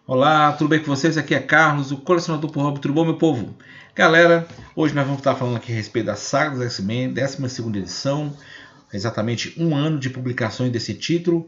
Olá, tudo bem com vocês? Aqui é Carlos, o colecionador por hobby. Tudo bom, meu povo? Galera, hoje nós vamos estar falando aqui a respeito da saga dos X-Men, 12ª edição, exatamente um ano de publicações desse título.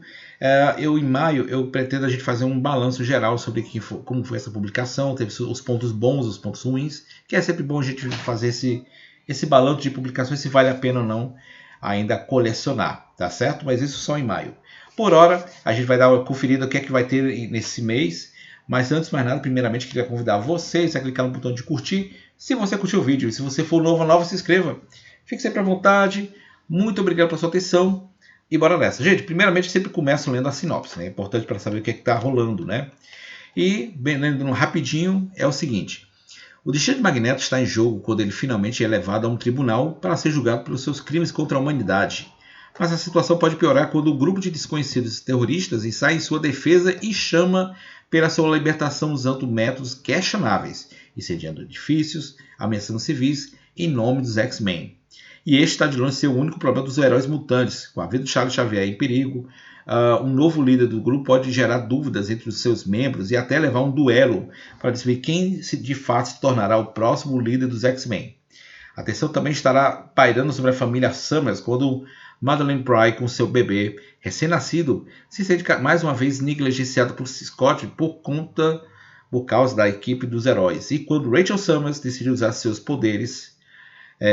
Em maio, eu pretendo a gente fazer um balanço geral sobre como foi essa publicação, teve os pontos bons, os pontos ruins, que é sempre bom a gente fazer esse balanço de publicações, se vale a pena ou não ainda colecionar, tá certo? Mas isso só em maio. Por hora, a gente vai dar uma conferida no que é que vai ter nesse mês. Mas antes de mais nada, primeiramente, queria convidar vocês a clicar no botão de curtir. Se você curtiu o vídeo e se você for novo, se inscreva. Fique sempre à vontade. Muito obrigado pela sua atenção. E bora nessa. Gente, primeiramente, sempre começo lendo a sinopse. Né? É importante para saber o que está rolando. Né? E, bem, lendo rapidinho, é o seguinte. O destino de Magneto está em jogo quando ele finalmente é levado a um tribunal para ser julgado pelos seus crimes contra a humanidade. Mas a situação pode piorar quando um grupo de desconhecidos terroristas ensaia em sua defesa e chama pela sua libertação usando métodos questionáveis, incendiando edifícios, ameaçando civis, em nome dos X-Men. E este está de longe ser o único problema dos heróis mutantes. Com a vida de Charles Xavier em perigo, um novo líder do grupo pode gerar dúvidas entre os seus membros e até levar a um duelo para decidir quem de fato se tornará o próximo líder dos X-Men. A atenção também estará pairando sobre a família Summers quando Madeleine Pryor, com seu bebê recém-nascido, se sente mais uma vez negligenciada por Scott por causa da equipe dos heróis. E quando Rachel Summers decide usar seus poderes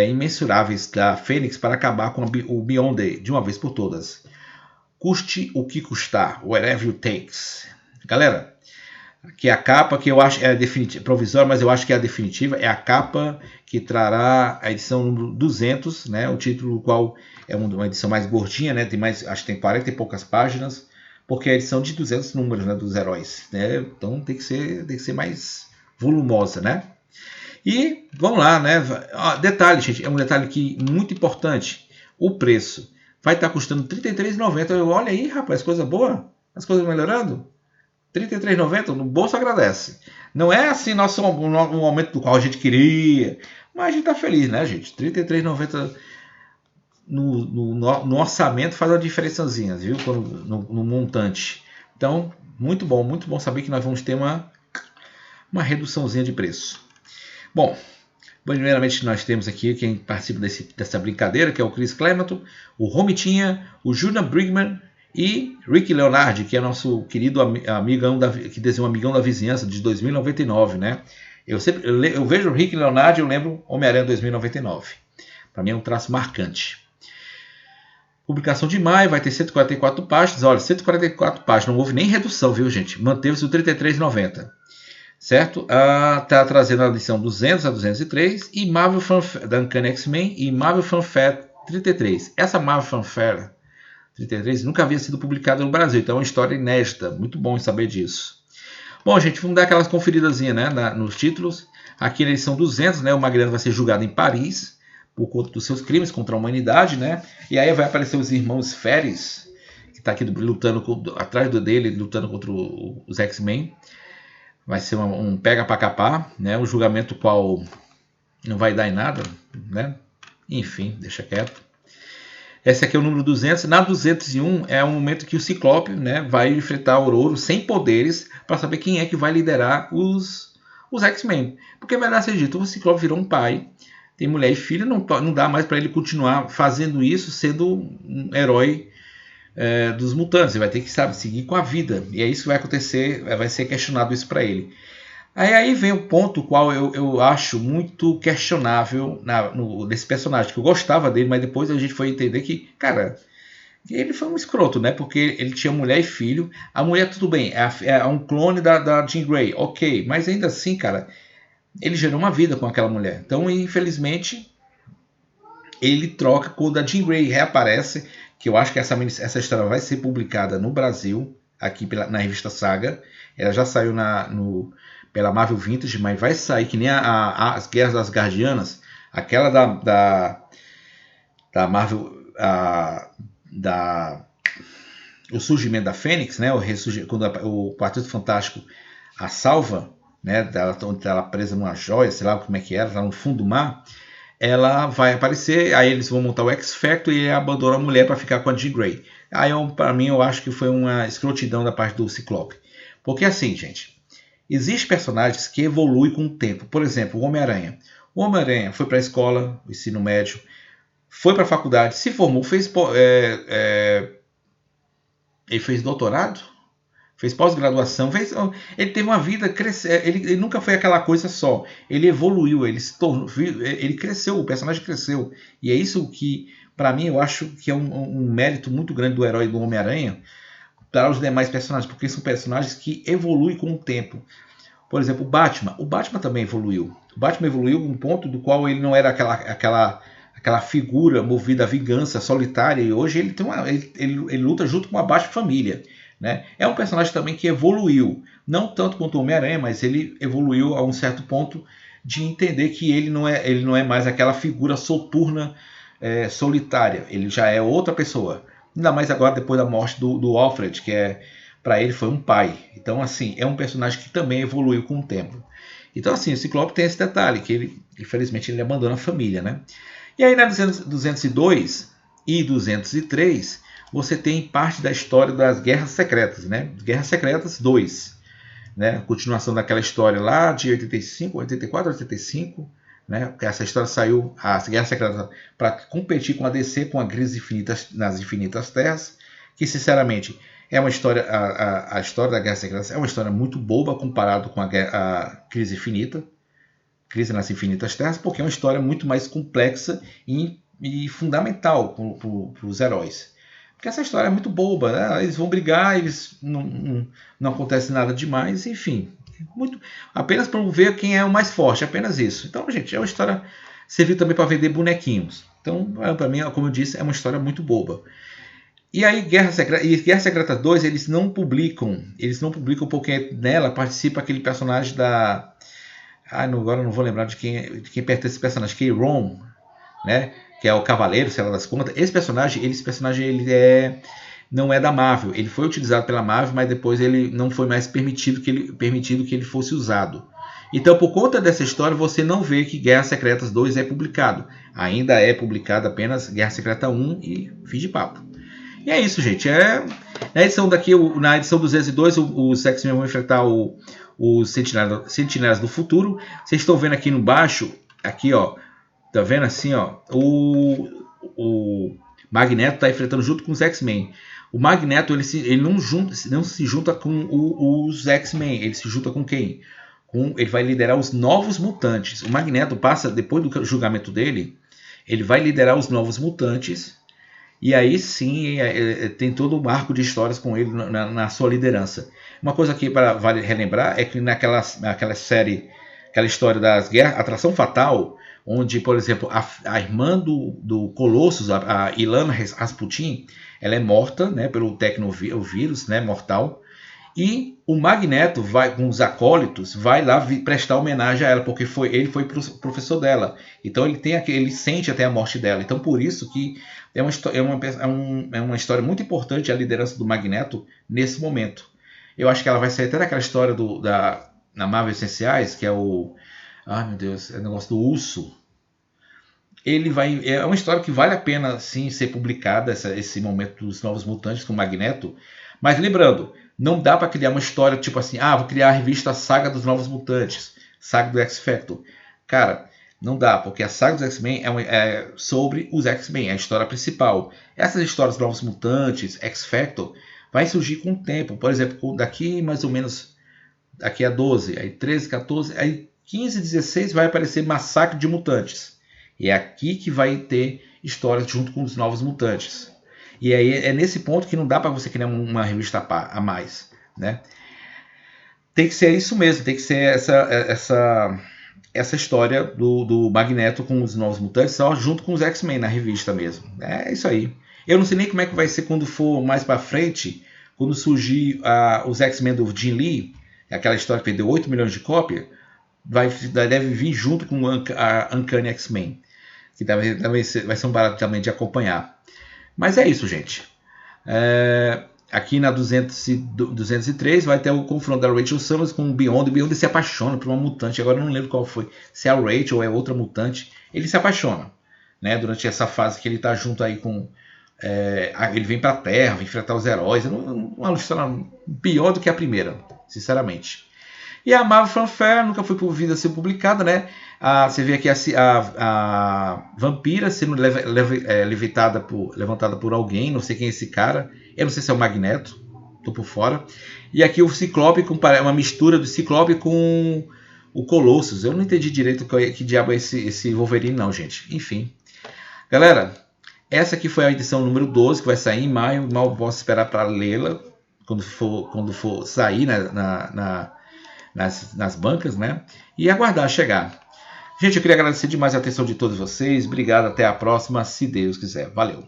imensuráveis da Fênix para acabar com o Beyonder de uma vez por todas. Custe o que custar, whatever it takes. Galera, aqui é a capa que eu acho é definitiva, provisória, mas eu acho que é a definitiva. É a capa que trará a edição número 200, né? O título qual é uma edição mais gordinha, né? Acho que tem 40 e poucas páginas, porque é a edição de 200 números, né, dos heróis, né? Então tem que ser mais volumosa, né? E vamos lá, né? Detalhe, gente, é um detalhe que muito importante. O preço vai estar custando R$ 33,90. Olha aí, rapaz, coisa boa, as coisas melhorando. R$ 33,90 no bolso agradece. Não é assim um aumento do qual a gente queria, mas a gente está feliz, né, gente? R$ 33,90 no orçamento faz uma diferençazinha, viu? No montante. Então, muito bom saber que nós vamos ter uma reduçãozinha de preço. Bom, primeiramente nós temos aqui quem participa dessa brincadeira, que é o Chris Claremont, o Romitinha, o Julian Brigman e Rick Leonardi, que é nosso querido amigão que desenhou Amigão da Vizinhança de 2099, né? Eu vejo o Rick Leonardi e eu lembro Homem-Aranha 2099. Para mim é um traço marcante. Publicação de maio, vai ter 144 páginas. Olha, 144 páginas, não houve nem redução, viu, gente? Manteve-se o R$ 33,90. Certo? Tá trazendo a edição 200 a 203 e Marvel Fanfare da Uncanny X-Men e Marvel Fanfare 33. Essa Marvel Fanfare 33 nunca havia sido publicada no Brasil, então é uma história inédita. Muito bom saber disso. Bom, gente, vamos dar aquelas conferidazinhas, né, nos títulos. Aqui na edição 200, né, o Magneto vai ser julgado em Paris por conta dos seus crimes contra a humanidade, né? E aí vai aparecer os irmãos Ferris, que está aqui lutando atrás dele, lutando contra os X-Men. Vai ser um pega para capar, né? Um julgamento qual não vai dar em nada, né? Enfim, deixa quieto. Esse aqui é o número 200. Na 201 é o momento que o Ciclope, né, vai enfrentar o Ororo sem poderes para saber quem é que vai liderar os X-Men. Porque, melhor ser dito, o Ciclope virou um pai, tem mulher e filho, não dá mais para ele continuar fazendo isso, sendo um herói dos mutantes. Ele vai ter que, seguir com a vida. E é isso que vai acontecer, vai ser questionado isso para ele. Aí vem o ponto qual eu acho muito questionável desse personagem, que eu gostava dele, mas depois a gente foi entender que, cara, ele foi um escroto, né? Porque ele tinha mulher e filho. A mulher, tudo bem, é um clone da Jean Grey, ok. Mas ainda assim, cara, ele gerou uma vida com aquela mulher. Então, infelizmente, ele troca quando a Jean Grey reaparece, que eu acho que essa história vai ser publicada no Brasil, aqui na revista Saga. Ela já saiu pela Marvel Vintage, mas vai sair que nem as Guerras das Guardianas, aquela da Marvel, o surgimento da Fênix, né? Quando o Quarteto Fantástico a salva, né? Ela presa numa joia, sei lá como é que era, lá no fundo do mar. Ela vai aparecer, aí eles vão montar o X-Factor e ele abandona a mulher para ficar com a Jean Grey. Aí, para mim, eu acho que foi uma escrotidão da parte do Ciclope. Porque assim, gente, Existem personagens que evoluem com o tempo. Por exemplo, o Homem-Aranha. O Homem-Aranha foi para a escola, o ensino médio, foi para a faculdade, se formou, ele fez doutorado, fez pós-graduação, ele teve uma vida, ele nunca foi aquela coisa só. Ele evoluiu, ele se tornou, ele cresceu, o personagem cresceu. E é isso que, para mim, eu acho que é um mérito muito grande do herói do Homem-Aranha para os demais personagens, porque são personagens que evoluem com o tempo. Por exemplo, o Batman também evoluiu. O Batman evoluiu um ponto do qual ele não era aquela figura movida à vingança, solitária, e hoje ele luta junto com a Bat-Família. Né? É um personagem também que evoluiu, não tanto quanto o Homem-Aranha, mas ele evoluiu a um certo ponto de entender que ele não é mais aquela figura soturna, solitária. Ele já é outra pessoa. Ainda mais agora depois da morte do Alfred, que para ele foi um pai. Então, assim, é um personagem que também evoluiu com o tempo. Então, assim, o Ciclope tem esse detalhe, que ele, infelizmente, ele abandona a família, né? E aí, na 202 e 203, você tem parte da história das Guerras Secretas, né? Guerras Secretas 2, né? Continuação daquela história lá de 85, 84, 85, né? Porque essa história saiu, as Guerras Secretas, para competir com a DC, com a Crise nas Infinitas Terras, que, sinceramente, é uma história, a história da Guerra Secreta é uma história muito boba comparado com a Crise Infinita, Crise nas Infinitas Terras, porque é uma história muito mais complexa e fundamental para os heróis. Porque essa história é muito boba, né? Eles vão brigar, não acontece nada demais, enfim. Apenas para ver quem é o mais forte, apenas isso. Então, gente, é uma história serviu também para vender bonequinhos. Então, para mim, como eu disse, é uma história muito boba. E aí, Guerra Secreta 2, eles não publicam porque nela participa aquele personagem da... agora não vou lembrar de quem pertence esse personagem, Kay-Ron, né? Que é o Cavaleiro, sei lá das contas. Esse personagem ele não é da Marvel. Ele foi utilizado pela Marvel, mas depois ele não foi mais permitido que ele fosse usado. Então, por conta dessa história, você não vê que Guerra Secretas 2 é publicado. Ainda é publicado apenas Guerra Secreta 1 e fim de papo. E é isso, gente. Na edição 202, os X-Men vão enfrentar os Sentinelas do Futuro. Vocês estão vendo aqui embaixo, aqui, ó. Tá vendo assim, ó? O Magneto tá enfrentando junto com os X-Men. O Magneto ele não se junta com os X-Men. Ele se junta com quem? Ele vai liderar os Novos Mutantes. O Magneto passa, depois do julgamento dele, ele vai liderar os Novos Mutantes. E aí sim tem todo um arco de histórias com ele na sua liderança. Uma coisa que vale relembrar é que naquela série, aquela história das guerras, Atração Fatal, onde, por exemplo, a irmã do Colossus, a Ilana Rasputin, ela é morta, né, pelo tecnovírus, né, mortal. E o Magneto vai com os acólitos, vai lá prestar homenagem a ela, porque ele foi professor dela. Então ele sente até a morte dela. Então por isso que é uma história muito importante a liderança do Magneto nesse momento. Eu acho que ela vai sair até daquela história na Marvel Essenciais, que é o... Ai meu Deus, é o negócio do urso. É uma história que vale a pena sim ser publicada, esse momento dos Novos Mutantes com o Magneto. Mas lembrando, não dá para criar uma história tipo assim, vou criar a revista Saga dos Novos Mutantes, Saga do X-Factor. Cara, não dá, porque a Saga dos X-Men é sobre os X-Men, é a história principal. Essas histórias dos Novos Mutantes, X-Factor, vai surgir com o tempo. Por exemplo, daqui mais ou menos, daqui a 12, aí 13, 14, aí 15, 16 vai aparecer Massacre de Mutantes. E é aqui que vai ter histórias junto com os Novos Mutantes. E aí é nesse ponto que não dá para você criar uma revista a mais, né? Tem que ser isso mesmo, tem que ser essa história do Magneto com os Novos Mutantes, só junto com os X-Men na revista mesmo. É isso aí. Eu não sei nem como é que vai ser quando for mais para frente, quando surgir os X-Men do Jim Lee, aquela história que vendeu 8 milhões de cópias, deve vir junto com a Uncanny X-Men, que também vai ser um barato também de acompanhar. Mas é isso, gente. Aqui na 203 vai ter o confronto da Rachel Summers com o Beyond. O Beyond se apaixona por uma mutante. Agora eu não lembro qual foi. Se é a Rachel ou é outra mutante. Ele se apaixona, né? Durante essa fase que ele está junto aí com... ele vem para a Terra, vem enfrentar os heróis. Uma história pior do que a primeira, sinceramente. E a Marvel Fanfare nunca foi vindo a ser publicada, né? Você vê aqui a Vampira sendo levantada por alguém, não sei quem é esse cara. Eu não sei se é o Magneto, tô por fora. E aqui o Ciclope, uma mistura do Ciclope com o Colossus. Eu não entendi direito que diabo é esse Wolverine não, gente. Enfim. Galera, essa aqui foi a edição número 12, que vai sair em maio. Mal posso esperar para lê-la quando for sair nas bancas, né? E aguardar chegar. Gente, eu queria agradecer demais a atenção de todos vocês. Obrigado, até a próxima, se Deus quiser. Valeu!